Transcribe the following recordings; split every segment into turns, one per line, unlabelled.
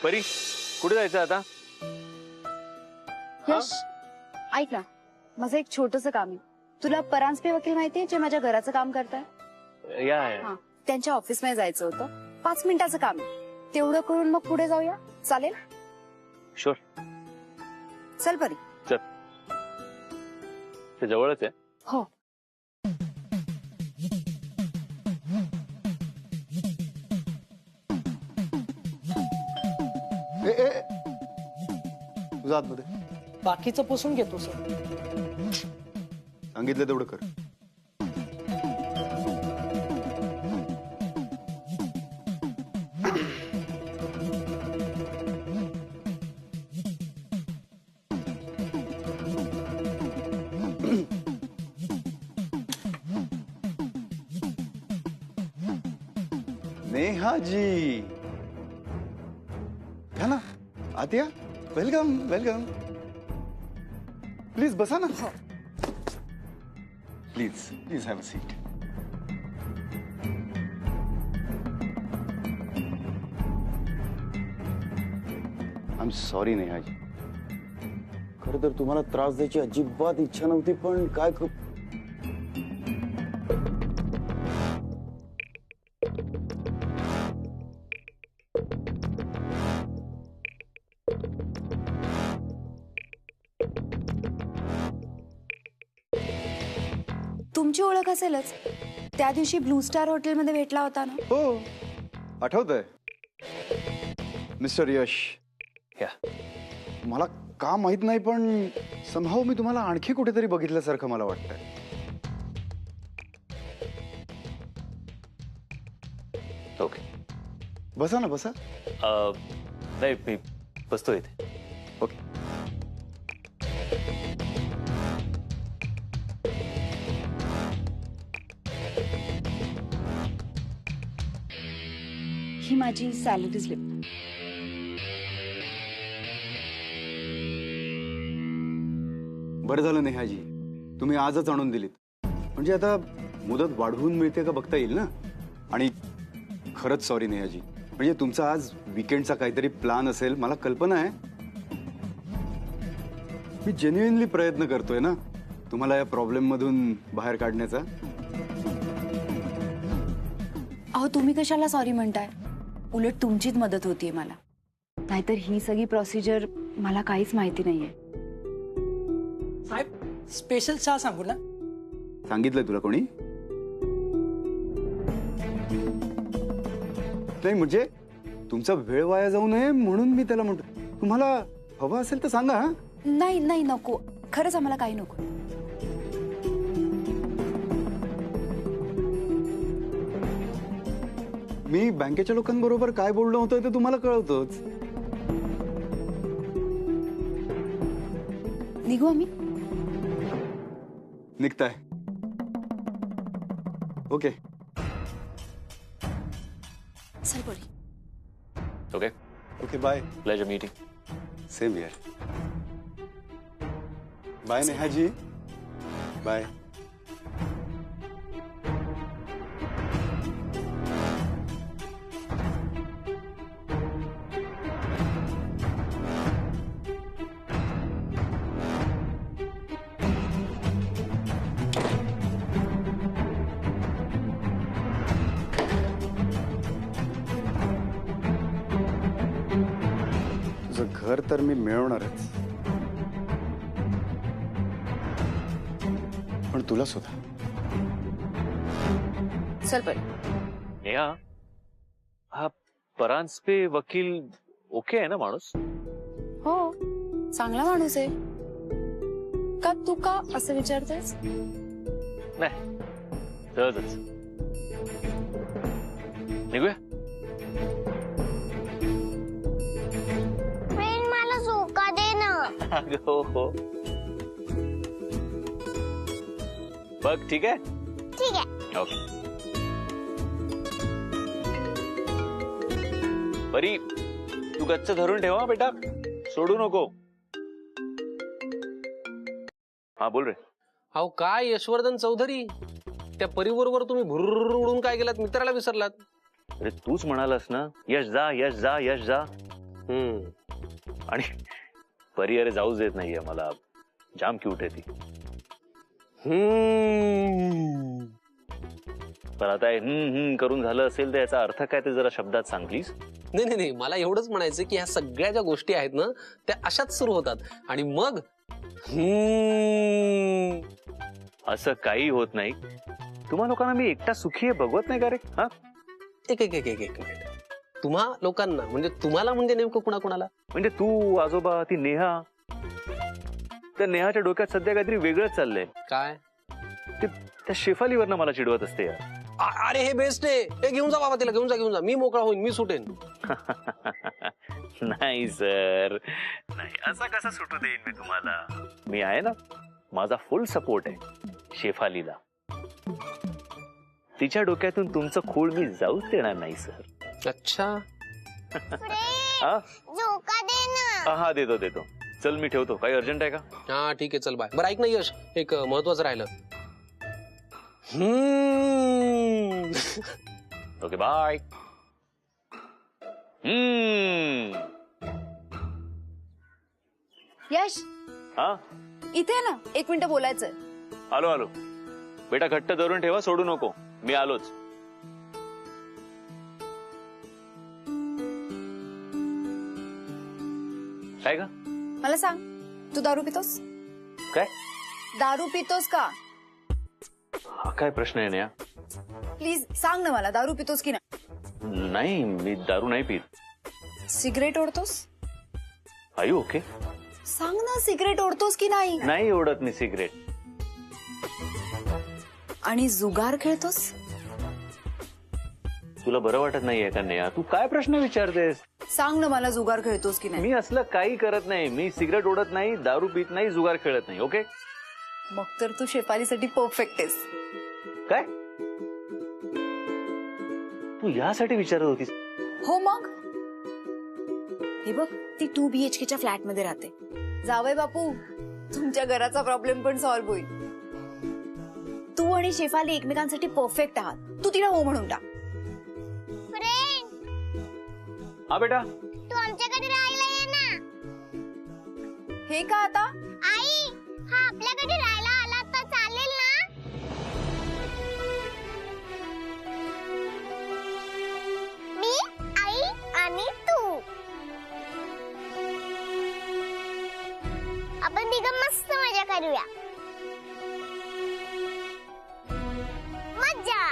परी कुठे जायचं आता?
यश ऐक ना, माझं एक छोटस काम आहे. तुला परांजपे वकील माहितीये जे माझ्या घराचं काम करताय?
या
हा, त्यांच्या ऑफिस मध्ये जायचं होतं. 5 मिनिटाचं काम आहे. तेवढं करून मग पुढे जाऊया, चालेल?
शुअर.
चल परी.
चल, ते जवळच आहे.
हो.
तुझा आतमध्ये
बाकीचं पुसून घेतो सर.
सांगितलं तेवढं कर. नेहा जी, या ना, आत या. Welcome welcome. प्लीज बसा ना. Please please have a seat. I am sorry Nehaji. खरं तर तुम्हाला त्रास द्यायची अजिबात इच्छा नव्हती, पण काय
तुमची ओळख असेलच. त्या दिवशी ब्लू स्टार हॉटेलमध्ये भेटला होता ना?
हो, आठवतंय. मिस्टर यश.
या.
मला का माहित नाही, पण समहाव मी तुम्हाला आणखी कुठेतरी बघितल्यासारखं मला वाटतंय.
ओके.
बसा ना, बसा.
नाही, मी बसतो इथे.
ओके.
ही माझी सॅलरी स्लिप.
बरं झालं नेहाजी, तुम्ही आजच आणून दिलीत. म्हणजे आता मुदत वाढवून मिळते का बघता येईल ना. आणि खरंच सॉरी नेहाजी, म्हणजे तुमचा आज वीकेंडचा काहीतरी प्लान असेल, मला कल्पना आहे. मी जेन्युइनली प्रयत्न करतोय ना तुम्हाला या प्रॉब्लेम मधून बाहेर काढण्याचा.
अहो, तुम्ही कशाला सॉरी म्हणताय? उलट तुमचीच मदत होतीये मला. नाहीतर ही सगळी प्रोसिजर मला काहीच माहिती नाहीये.
साहेब, स्पेशल चहा सांगू ना?
सांगितलंय तुला कोणी? नाही, म्हणजे तुमचा वेळ वाया जाऊ नये म्हणून मी त्याला म्हणतो. तुम्हाला हवं असेल तर सांगा. हा,
नाही नाही, नको. खरंच आम्हाला काही नको.
मी बँकेच्या लोकांबरोबर काय बोलणं होतं ते तुम्हाला कळवतोच.
निघू आम्ही?
निघताय? ओके.
चल Pari.
Okay.
Okay, bye.
Pleasure meeting.
Same here. Bye Nehaji. Bye. तुझं घर तर मी मिळवणारच, पण तुला सुद्धा.
चल परी.
नेहा, हा परांजपे वकील ओके आहे ना माणूस?
हो, चांगला माणूस आहे. का तू का असं विचारतेस?
नाही, सहजच. निघूया.
मला झोका दे ना.
हो हो, बघ. ठीक आहे.
ठीक आहे.
ओके. परी, तू गच्च धरून ठेवा बेटा, सोडू नको. हा, बोल रे.
अहो काय यशवर्धन चौधरी, त्या परीबरोबर तुम्ही भुर्र उडून काय गेलात? मित्राला विसरलात?
अरे तूच म्हणालास ना, यश जा यश जा यश जा. आणि परी अरे जाऊच देत नाहीये मला. जाम क्यूट आहे ती. पण आता करून झालं असेल तर याचा अर्थ काय ते जरा शब्दात सांग प्लीज.
नाही, मला एवढंच म्हणायचं की ह्या सगळ्या ज्या गोष्टी आहेत ना त्या अशाच सुरू होतात आणि मग
असं काही होत नाही. तुम्हा लोकांना मी एकटा सुखी आहे बघवत नाही का रे? हा,
एक मिनिट. तुम्हा लोकांना म्हणजे तुम्हाला म्हणजे नेमकं कुणाकुणाला?
म्हणजे तू, आजोबा, ती नेहा. त्या नेहाच्या डोक्यात सध्या काहीतरी वेगळंच चाललंय.
काय?
ते त्या शेफालीवरनं मला चिडवत असते यार.
अरे हे बेस्ट आहे. हे घेऊन जा बाबा, तिला घेऊन जा. मी मोकळा होईन, मी सुटेन.
नाही सर, नाही. असा कसा सुटू देईन मी तुम्हाला? मी आहे ना, माझा फुल सपोर्ट आहे शेफालीला. तिच्या डोक्यातून तुमचं खूळ मी जाऊच देणार नाही सर.
अच्छा.
हा
झोका दे ना.
हा, देतो. चल मी ठेवतो. काही अर्जंट आहे का?
हा ठीक आहे, चल बाय. बरं ऐक ना यश, एक महत्वाचं राहिलं.
Okay bye.
यश
हा,
इथे ना, 1 मिनिट बोलायचंय.
आलो. बेटा घट्ट धरून ठेवा, सोडू नको. मी आलोच. काय का?
मला सांग, तू दारू पितोस?
काय?
दारू पितोस का?
हा काय प्रश्न आहे ना?
प्लीज सांग ना मला, दारू पितोस की
नाही, मी दारू नाही पीत.
सिगरेट ओढतोस?
Are you okay?
सांग ना, सिगरेट ओढतोस की नाही?
नाही ओढत मी सिगरेट.
आणि जुगार खेळतोस?
तुला बरं वाटत नाहीये का नेहा? तू काय प्रश्न विचारतेस?
सांग ना मला, जुगार खेळतोस की नाही?
मी असलं काही करत नाही. मी सिगरेट ओढत नाही, दारू पित नाही, जुगार खेळत नाही. ओके?
मग तर तू शेफालीसाठी परफेक्ट आहेस.
काय? तू यासाठी विचारत होतीस?
हो मग. हे बघ, ती 2 BHK च्या फ्लॅट मध्ये राहते. जावई बापू, तुमच्या घराचा प्रॉब्लेम पण सॉल्व्ह होईल. तू आणि शेफाली एकमेकांसाठी परफेक्ट आहात. तू तिला हो म्हणून टाक.
फ्रेंड,
हा बेटा.
तू आमच्याकडे राहायला ये ना.
हे का आता?
आई, हा आपल्याकडे राहायला आला तर चालेल ना? मी, आई आणि तू. आपण तिघं मस्त मजा करूया. मजा.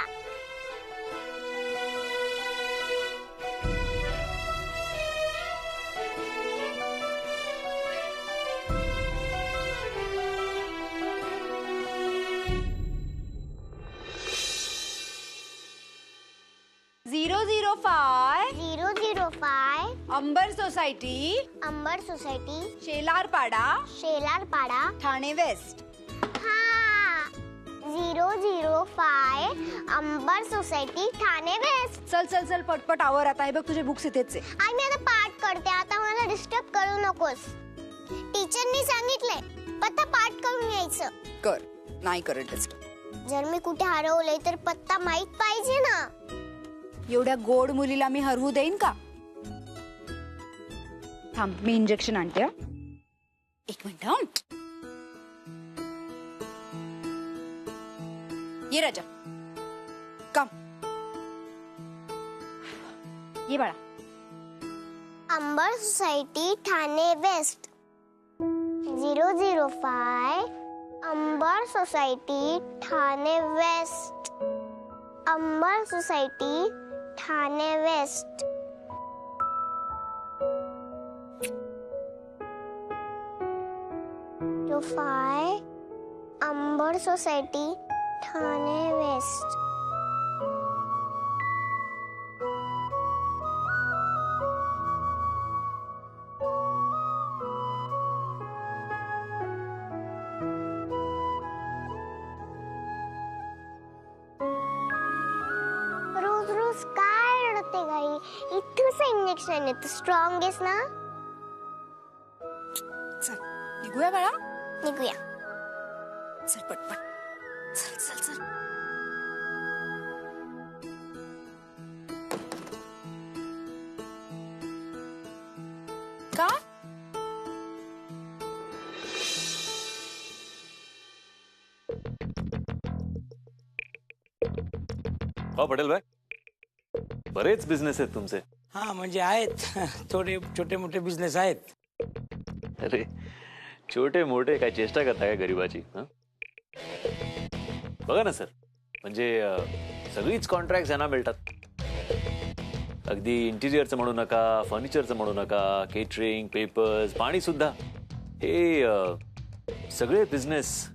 Zero
005
Ambar society,
Ambar society,
Shelarpada,
Shelarpada,
Thane west.
हा 005 अंबर सोसायटी, ठाणे वेस्ट.
चल पटपट आवर आता. हे बघ, तुझे बुक्स इथेच आहे.
आई, मी आता पाठ करते. आता मला डिस्टर्ब करू नकोस. टीचरनी सांगितलंय पत्ता पाठ करून यायचं.
कर. नाही करत टेस्ट.
जर मी कुठे हरवले तर पत्ता माहित पाहिजे ना.
एवढ्या गोड मुलीला मी हरवू देईन का? थांब, मी इंजेक्शन आणते. 1 मिनिट. ये राजा, कम. ये बाळा.
Ambar society, Thane west. 005 Ambar society, Thane west. Ambar society, Thane west. Ambar society, Thane west. रोज रोज काय रडते गाई? इथंच इंजेक्शन आहे. तू स्ट्रॉंग आहेस ना?
चल निघूया बाळा.
निघूया.
चल पटपट. चल. का?
हो पटेल भाई, बरेच बिझनेस आहेत तुमचे.
हा म्हणजे आहेत थोडे छोटे मोठे बिझनेस आहेत.
अरे छोटे मोठे काय चेष्टा करता काय गरीबाची? हं? बघा ना सर, म्हणजे सगळीच कॉन्ट्रॅक्ट यांना मिळतात. अगदी इंटिरियरचं म्हणू नका, फर्निचरचं म्हणू नका, केटरिंग, पेपर्स, पाणी सुद्धा. हे सगळे बिझनेस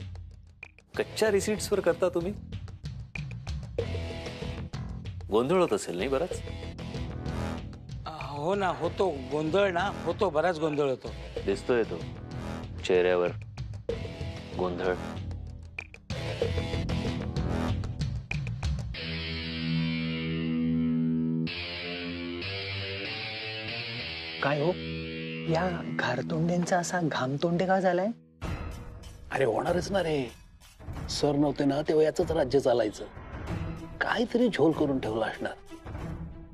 कच्च्या रिसीट्सवर करता तुम्ही. गोंधळ होत असेल नाही बराच?
हो ना, होतो गोंधळ ना, होतो बराच गोंधळ होतो.
दिसतोय तो चेहऱ्यावर गोंधळ.
काय हो, या घारतोंडेंचा असा घामतोंडे का झालाय?
अरे होणारच ना रे. सर नव्हते ना तेव्हा याच राज्य चालायचं. काहीतरी झोल करून ठेवला असणार.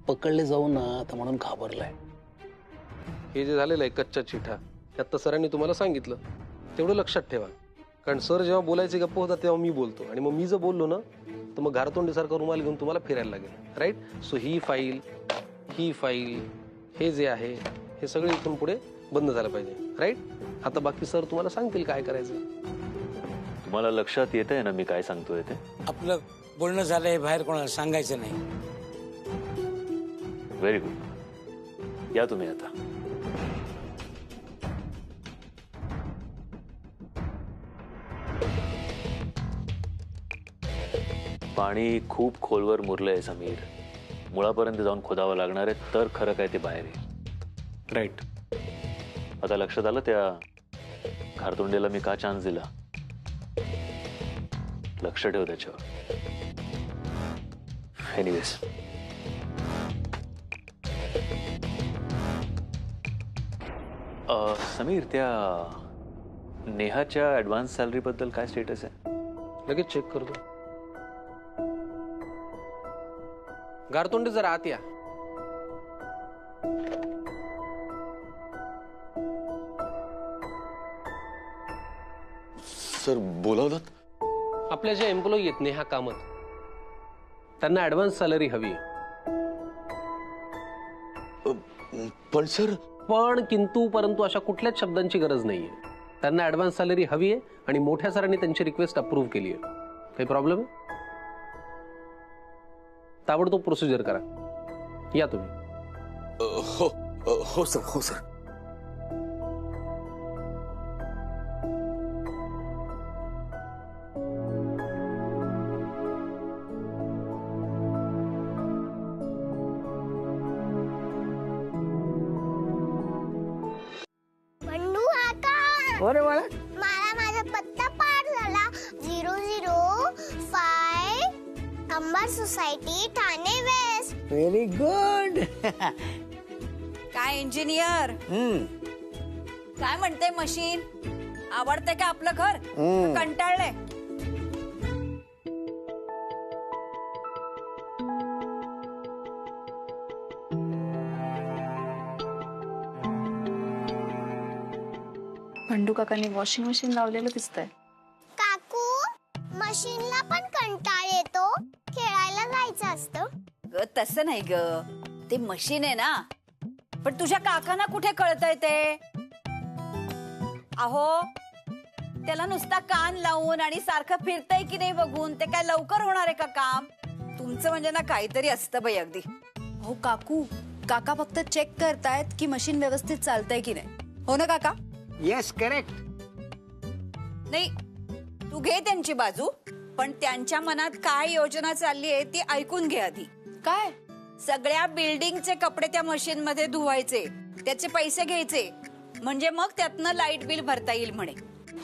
पकडले जाऊ ना आता म्हणून घाबरलाय.
हे जे झालेलं आहे कच्च्या चिठा, त्यात तर सरांनी तुम्हाला सांगितलं, तेवढं लक्षात ठेवा. कारण सर जेव्हा बोलायचे गप्प होता तेव्हा मी बोलतो, आणि मग मी जर बोललो ना तर मग घारतोंडीसारखा रुमाल घेऊन तुम्हाला फिरायला लागेल. राईट? सो ही फाईल, हे जे आहे हे सगळे इथून पुढे बंद झालं पाहिजे. राईट? आता बाकी सर तुम्हाला सांगतील काय करायचं.
तुम्हाला लक्षात येत आहे ना मी काय सांगतोय ते?
आपलं बोलणं झालंय, बाहेर कोणाला सांगायचं नाही.
Very good. या तुम्ही आता. पाणी खूप खोलवर मुरलंय समीर. मुळापर्यंत जाऊन खोदावं लागणार आहे तर खरं काय ते बाहेर येईल.
राईट.
आता लक्षात आलं त्या घारतोंडेला मी का चान्स दिला? लक्ष ठेव त्याच्यावर. एनिवेज, समीर, त्या नेहाच्या ऍडव्हान्स सॅलरी बद्दल काय स्टेटस आहे?
लगेच चेक करतो. गारतोंडे जरा आत या.
सर बोलावलात?
आपल्या ज्या एम्प्लॉई आहेत नेहा कामत, त्यांना ऍडव्हान्स सॅलरी हवी आहे.
पण सर,
पण किंतु परंतु अशा कुठल्याच शब्दांची गरज नाहीये. त्यांना ऍडव्हान्स सॅलरी हवी आहे आणि मोठ्या सरांनी त्यांची रिक्वेस्ट अप्रूव्ह केली आहे. काही प्रॉब्लेम आहे? ताबडतोब प्रोसिजर करा. या तुम्ही.
हो सर, हो सर.
बंडू काका,
अरे बाळा,
मला माझा पत्ता पाठ झाला. 005 Kambar society, Thane west.
Very good.
काय इंजिनियर, काय म्हणते मशीन? आवडते का आपलं घर? कंटाळले?
बंडू काकांनी वॉशिंग मशीन लावलेलं दिसतंय.
काकू, मशीनला पण कंटाळ येतो. खेळायला जायचं असतं.
ग तसं नाही ग, ते मशीन आहे ना. पण तुझ्या काकांना कुठे कळतंय ते? अहो, त्याला नुसता कान लावून आणि सारखं फिरतंय की नाही बघून ते काय लवकर होणार आहे का काम? तुमचं म्हणजे ना काहीतरी असतं बाई अगदी. हो काकू, काका फक्त चेक करतायत की मशीन व्यवस्थित चालतंय की नाही. हो ना काका?
Yes, correct.
नाही, तू घे त्यांची बाजू, पण त्यांच्या मनात काय योजना चालली आहे ती ऐकून घे आधी. काय? सगळ्या बिल्डिंगचे कपडे त्या मशीन मध्ये धुवायचे, त्याचे पैसे घ्यायचे, म्हणजे मग त्यातनं लाईट बिल भरता येईल म्हणे.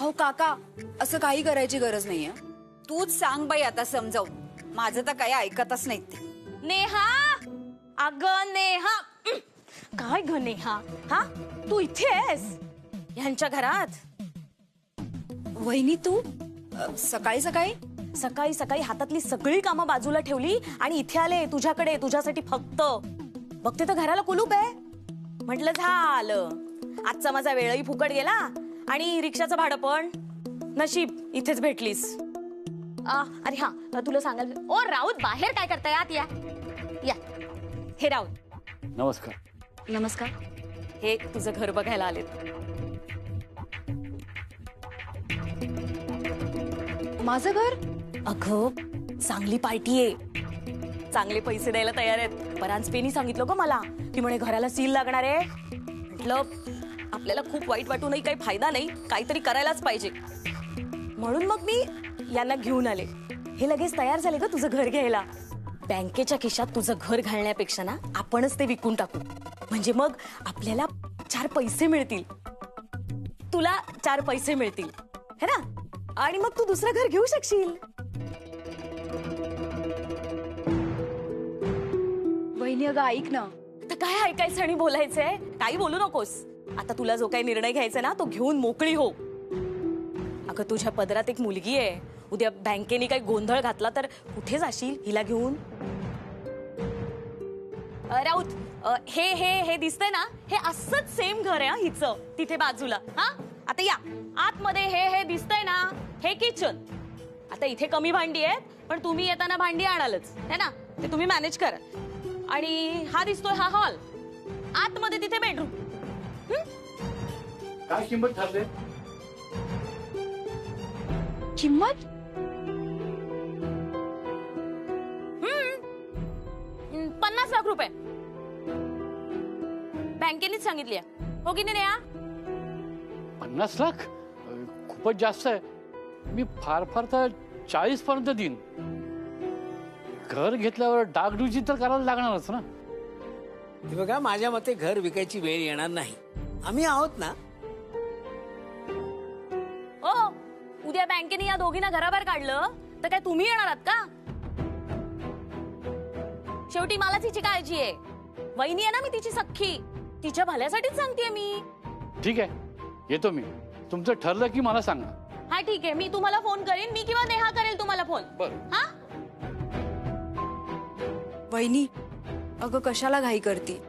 हो काका, असं काही करायची गरज नाहीये. तूच सांग बाई आता समजावून. माझं तर काही ऐकतच नाही ते.
नेहा, अगं नेहा. काय ग नेहा, हा तू इथे आहेस ह्यांच्या घरात?
वहिनी तू सकाळी सकाळी
सकाळी सकाळी हातातली सगळी कामं बाजूला ठेवली आणि इथे आले तुझ्याकडे, तुझ्यासाठी फक्त. बघते तर घराला कुलूप आहे. म्हटलं झालं, आजचा माझा वेळही फुकट गेला आणि रिक्षाचं भाडं पण. नशीब इथेच भेटलीस. अरे हा तुला सांगाल. ओ राऊत, बाहेर काय करताय? आत या या. हे राऊत.
नमस्कार.
नमस्कार.
हे तुझं घर बघायला आलेत.
माझं घर?
अगं चांगली पार्टी आहे. चांगले पैसे द्यायला तयार आहेत. परांजपेनी सांगितलं ग मला की म्हणे घराला सील लागणार आहे. म्हटलं आपल्याला खूप वाईट वाटूनही काही फायदा नाही, काहीतरी करायलाच पाहिजे. म्हणून मग मी यांना घेऊन आले. हे लगेच तयार झाले ग तुझं घर घ्यायला. बँकेच्या खिशात तुझं घर घालण्यापेक्षा ना आपणच ते विकून टाकू. म्हणजे मग आपल्याला 4 पैसे मिळतील, तुला 4 पैसे मिळतील है ना. आणि मग तू दुसरं घर घेऊ शकशील.
वहिनी अगं ऐक ना.
तर काय ऐकायचं आणि बोलायचंय? काही बोलू नकोस. आता तुला जो काही निर्णय घ्यायचा ना तो घेऊन मोकळी हो. अगं तुझ्या पदरात एक मुलगी आहे. उद्या बँकेने काही गोंधळ घातला तर कुठे जाशील हिला घेऊन? राऊत, हे हे हे दिसतंय ना, हे असंच सेम घर आहे हिचं तिथे बाजूला. हा आता या आतमध्ये. हे हे दिसतंय ना, हे किचन. आता इथे कमी भांडी आहेत, पण तुम्ही येताना भांडी आणालच है ना, ते तुम्ही मॅनेज करा. आणि हा दिसतोय हा हॉल. आतमध्ये तिथे बेडरूम.
काय किंमत ठरले?
किंमत?
50 लाख रुपये बँकेनेच सांगितली. हो की नाही?
50 लाख खूपच जास्त आहे. मी फार फार तर 40 पर्यंत देईन. घर घेतल्यावर डागडुजी तर करायला लागणारच ना.
हे बघा, माझ्या मते घर विकायची वेळ येणार नाही. आम्ही आहोत ना.
हो, उद्या बँकेने या दोघींना घराबाहेर काढलं तर काय तुम्ही येणार आहात का? शेवटी मलाच हिची काळजी आहे. वहिनी आहे ना मी तिची सख्खी. तिच्या भल्यासाठीच सांगतेय मी.
ठीक आहे, येतो मी. तुमचं ठरलं की मला सांगा.
हा ठीक आहे, मी तुम्हाला फोन करेन. मी किंवा नेहा करेल तुम्हाला फोन.
बरं.
हा
वहिनी अगं कशाला घाई करते?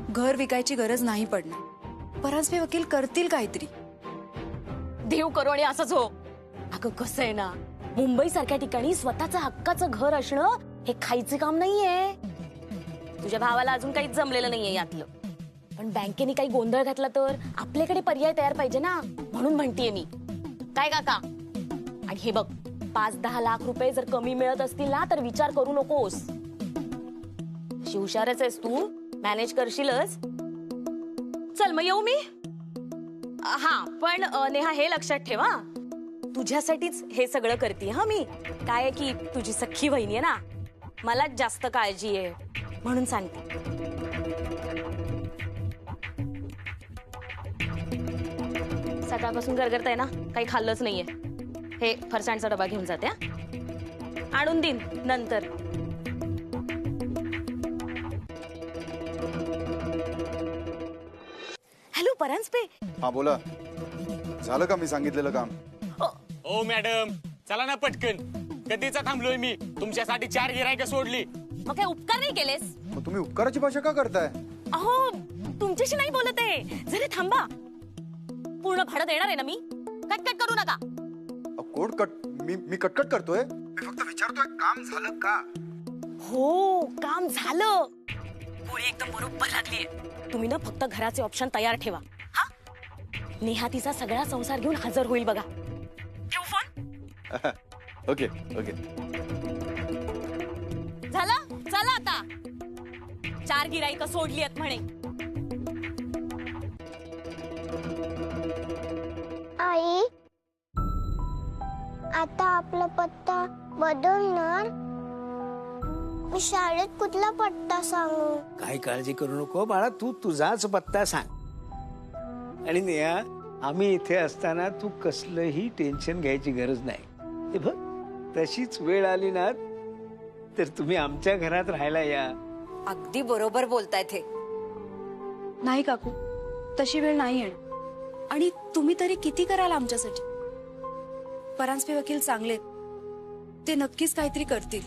घर विकायची गरज नाही पडणार. परांजपे वकील करतील काहीतरी.
देव करो आणि असंच हो. अगं कसं आहे ना, मुंबई सारख्या ठिकाणी स्वतःचं हक्काचं घर असणं हे खायचं काम नाहीये. तुझ्या भावाला अजून काहीच जमलेलं नाहीये यातलं. पण बँकेने काही गोंधळ घातला तर आपल्याकडे पर्याय तयार पाहिजे ना, म्हणून म्हणतेय मी. काय काका? आणि हे बघ, 5-10 लाख रुपये जर कमी मिळत असतील ना तर विचार करू नकोस. हुशारच आहेस तू, मॅनेज करशीलच. चल मग येऊ मी. हा पण नेहा हे लक्षात ठेवा, तुझ्यासाठीच हे सगळं करते. हा मी काय आहे की तुझी सख्खी बहिणी आहे ना, मला जास्त काळजी आहे म्हणून सांगते. सकाळपासून गरगरताय ना, काही खाल्लंच नाहीये. हे फरसाणचा डबा घेऊन जाते. आणून देईन नंतर. हॅलो परांजपे.
हा बोला. झालं का मी सांगितलेलं काम?
ओ मॅडम, चला ना पटकन. कधीचा थांबलोय मी. तुमच्यासाठी 4 गिरायकं सोडली.
मग काय उपकार नाही केलेस?
मग तुम्ही उपकाराची भाषा का करताय?
अहो तुमच्याशी नाही बोलत आहे. जरा थांबा. पूर्ण भाडं देणार आहे ना मी. कटकट करू नका.
कोण कट? मी कटकट करतोय? मी फक्त विचारतोय काम झालं का?
हो काम झालं. गोळी एकदम बरोबर लागलीये. तुम्ही ना फक्त घराचे ऑप्शन तयार ठेवा. हा नेहा तिचा सगळा संसार घेऊन हजर होईल बघा. ठेवू फोन.
Okay okay.
झालं. चला आता. 4 गिराईकं सोडली आहेत म्हणे.
आई, आता आपला पत्ता बदलणार. मी शाळेत कुठला पत्ता सांगू?
काही काळजी करू नको बाळा, तू तुझाच पत्ता सांग. आणि नेहा, आम्ही इथे असताना तू कसलंही टेन्शन घ्यायची गरज नाही. हे बघ, तशीच वेळ आली ना तर तुम्ही आमच्या घरात राहायला या.
अगदी बरोबर बोलतायत हे. नाही काकू, तशी वेळ नाही येणार. आणि तुम्ही तरी किती कराल आमच्यासाठी? परांजपे वकील चांगले, ते नक्कीच काहीतरी करतील.